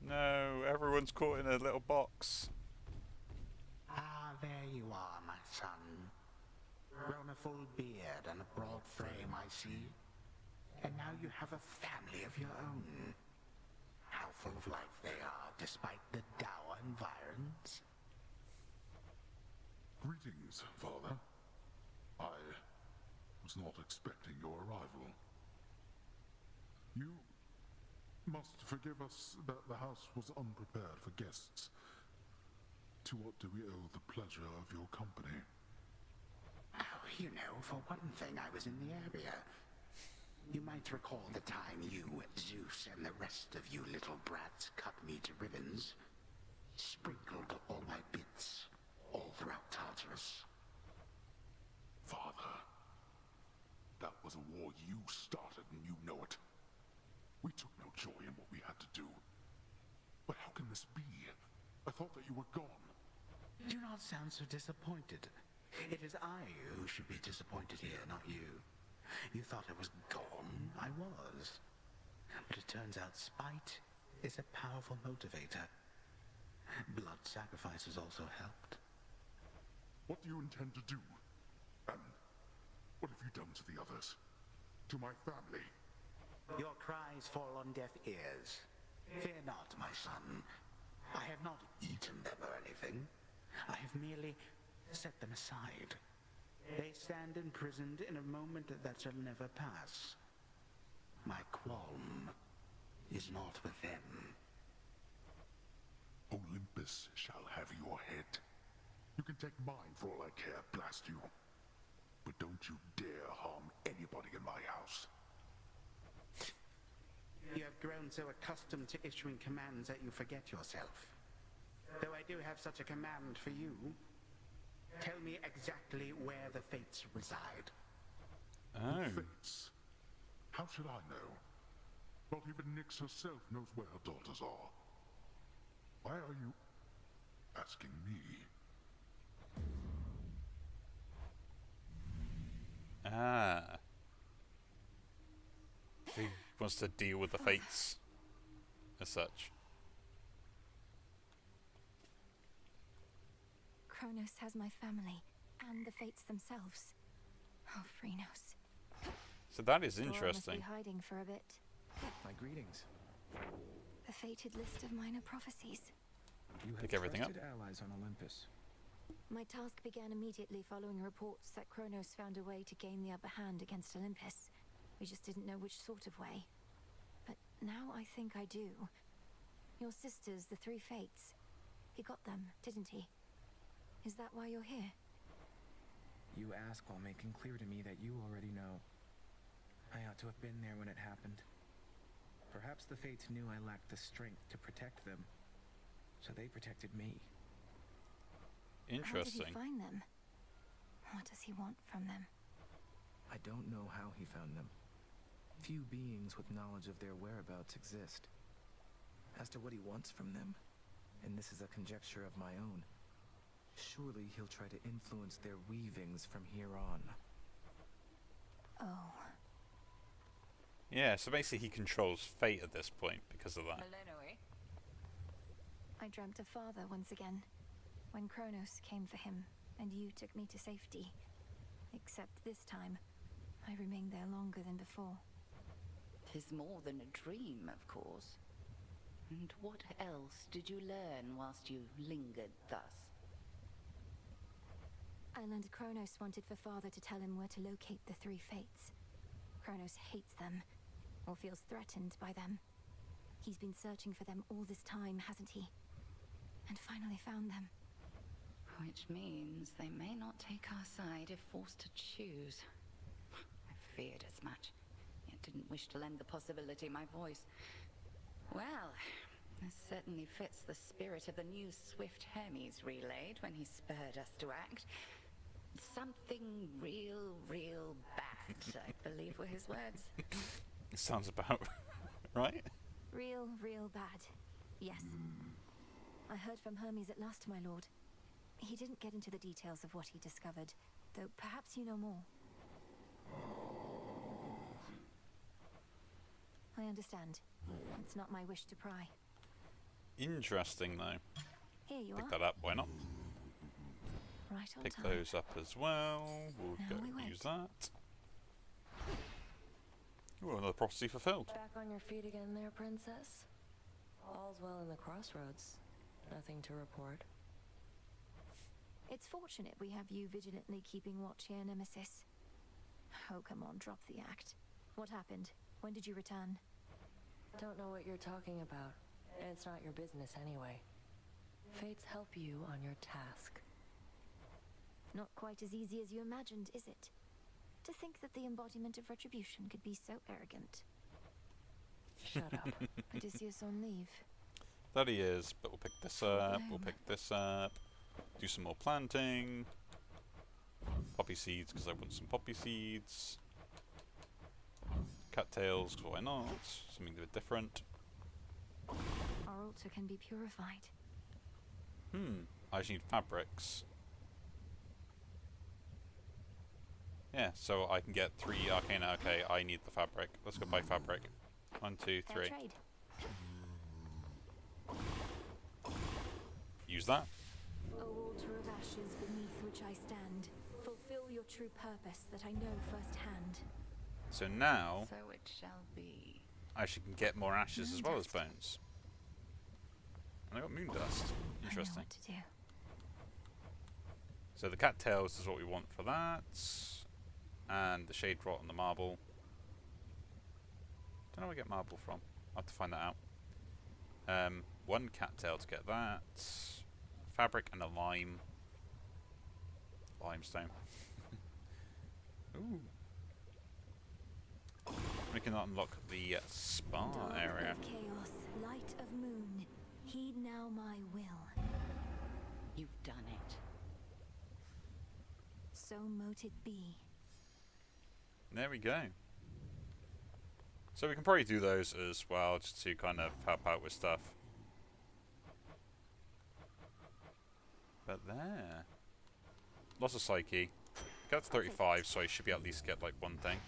No, everyone's caught in a little box. Ah, there you are, my son. Grown a full beard and a broad frame, I see. And now you have a family of your own. How full of life they are, despite the dour environs. Greetings, Father. I was not expecting your arrival. You must forgive us that the house was unprepared for guests. To what do we owe the pleasure of your company? Oh, you know, for one thing, I was in the area. You might recall the time you, Zeus, and the rest of you little brats cut me to ribbons. Sprinkled all my bits all throughout Tartarus. Father, that was a war you started and you know it. We took no joy in what we had to do. But how can this be? I thought that you were gone. Do not sound so disappointed. It is I who should be disappointed here, not you. You thought I was gone. I was. But it turns out spite is a powerful motivator. Blood sacrifices also helped. What do you intend to do? And what have you done to the others? To my family? Your cries fall on deaf ears. Fear not, my son. I have not eaten them or anything. I have merely set them aside. They stand imprisoned in a moment that shall never pass. My qualm is not with them. Olympus shall have your head. You can take mine for all I care, blast you. But don't you dare harm anybody in my house. You have grown so accustomed to issuing commands that you forget yourself. Though I do have such a command for you. Tell me exactly where the Fates reside. Oh. Fates? How should I know? Not even Nyx herself knows where her daughters are. Why are you asking me? Ah. He wants to deal with the Fates as such. Kronos has my family, and the Fates themselves. Oh, Phrynos. So that is Dora must interesting. be hiding for a bit. My greetings. A fated list of minor prophecies. You have Pick everything up. trusted allies on Olympus. My task began immediately following reports that Kronos found a way to gain the upper hand against Olympus. We just didn't know which sort of way. But now I think I do. Your sisters, the three Fates. He got them, didn't he? Is that why you're here? You ask while making clear to me that you already know. I ought to have been there when it happened. Perhaps the Fates knew I lacked the strength to protect them, so they protected me. Interesting. How did he find them? What does he want from them? I don't know how he found them. Few beings with knowledge of their whereabouts exist. As to what he wants from them, and this is a conjecture of my own, surely he'll try to influence their weavings from here on. Oh. Yeah, so basically he controls fate at this point because of that. I dreamt of father once again, when Kronos came for him, and you took me to safety. Except this time, I remained there longer than before. 'Tis more than a dream, of course. And what else did you learn whilst you lingered thus? I learned Kronos wanted for father to tell him where to locate the three Fates. Kronos hates them, or feels threatened by them. He's been searching for them all this time, hasn't he? And finally found them. Which means they may not take our side if forced to choose. I feared as much, yet didn't wish to lend the possibility my voice. Well, this certainly fits the spirit of the new Swift Hermes relayed when he spurred us to act. Something real bad, I believe were his words. Sounds about right. Real bad. Yes. I heard from Hermes at last, my lord. He didn't get into the details of what he discovered, though perhaps you know more. I understand. It's not my wish to pry. Interesting though. Here you Pick are. that up, why not? Right on Pick time. those up as well. We'll Now go we wait. use that. Ooh, another prophecy fulfilled. Back on your feet again there, princess? All's well in the crossroads. Nothing to report. It's fortunate we have you vigilantly keeping watch here, Nemesis. Oh, come on, drop the act. What happened? When did you return? Don't know what you're talking about, and it's not your business anyway. Fates help you on your task. Not quite as easy as you imagined, is it? To think that the embodiment of retribution could be so arrogant. Shut up. Odysseus on leave. That he is, but we'll pick this up, we'll pick this up. Do some more planting. Poppy seeds, because I want some poppy seeds. Cattails, because why not? Something a bit different. Our altar can be purified. I just need fabrics. Yeah, so I can get 3 arcana. Okay, I need the fabric. Let's go buy fabric. 1, 2, 3. Fair trade. Use that. O altar of ashes beneath which I stand, fulfill your true purpose that I know firsthand. So now, So it shall be. I actually can get more ashes as well as Moondust. bones. And I got moon dust. Interesting. I know what to do. So the cattails is what we want for that. And the shade rot and the marble. Don't know where I get marble from. I'll have to find that out. 1 cattail to get that. Fabric and a lime. Limestone. Ooh. We can unlock the spa Dawn area. of chaos, light of moon, heed now my will. You've done it. So mote it be. There we go. So we can probably do those as well, just to kind of help out with stuff. But there. Lots of psyche. Got to 35, so I should be at least get like one thing.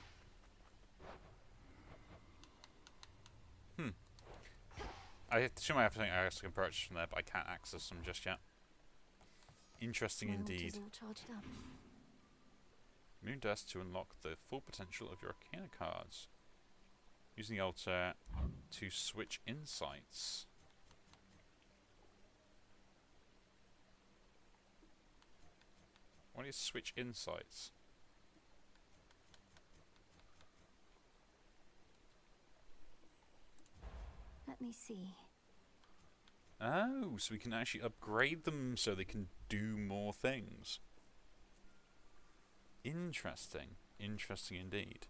I assume I have something else I can purchase from there, but I can't access them just yet. Interesting indeed. Moon dust to unlock the full potential of your Arcana cards. Using the altar to switch insights. What is switch insights? Let me see. Oh, so we can actually upgrade them so they can do more things. Interesting. Interesting indeed.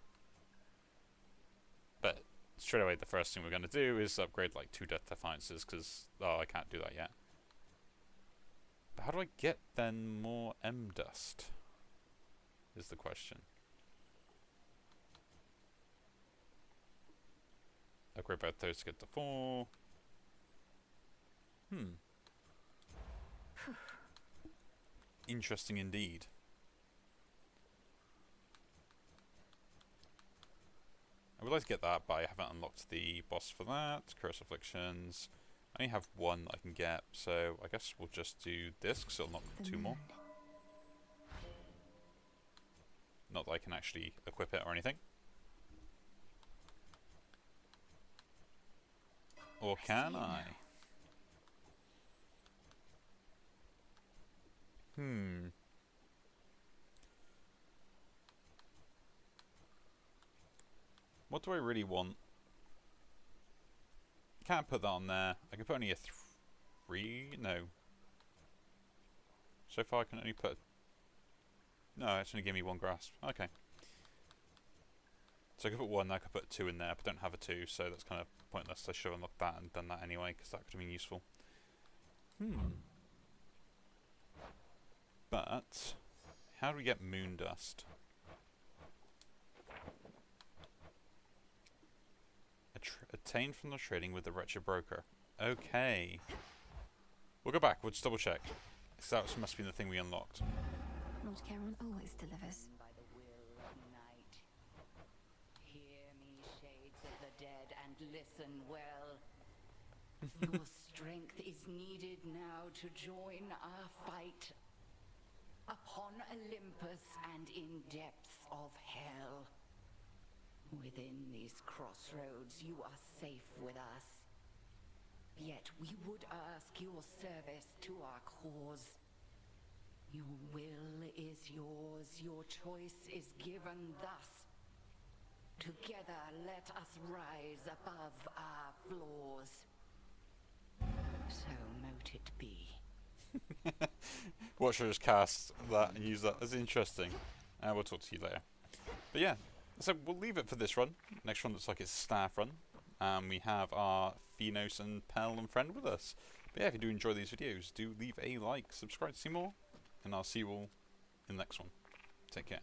But straight away the first thing we're going to do is upgrade like 2 Death Defiances, because, oh, I can't do that yet. But how do I get then more M Dust? Is the question. Upgrade both those to get to 4. Interesting indeed. I would like to get that, but I haven't unlocked the boss for that. Curse Afflictions. I only have 1 that I can get, so I guess we'll just do this, because it'll unlock 2 more. Not that I can actually equip it or anything. Or can I? What do I really want? Can't put that on there. I can put only a 3? No. So far I can only put... No, it's only give me 1 grasp. Okay. So I could put 1, I could put 2 in there, but don't have a 2, so that's kind of pointless. I should have unlocked that and done that anyway, because that could have been useful. But, how do we get moon dust? Obtained from the trading with the wretched broker. Okay. We'll go back, we'll just double check. Because that must be the thing we unlocked. Lord Charon always delivers. By the will of night. Hear me, shades of the dead, and listen well. Your strength is needed now to join our fight. Upon Olympus and in depths of hell. Within these crossroads, you are safe with us. Yet we would ask your service to our cause. Your will is yours, your choice is given thus. Together, let us rise above our flaws. So mote it be. Watch her just cast that and use that. That's interesting. We'll talk to you later. But yeah, so we'll leave it for this run. Next run looks like it's a staff run. We have our Phenos and Pell and friend with us. But yeah, if you do enjoy these videos, do leave a like, subscribe to see more, and I'll see you all in the next one. Take care.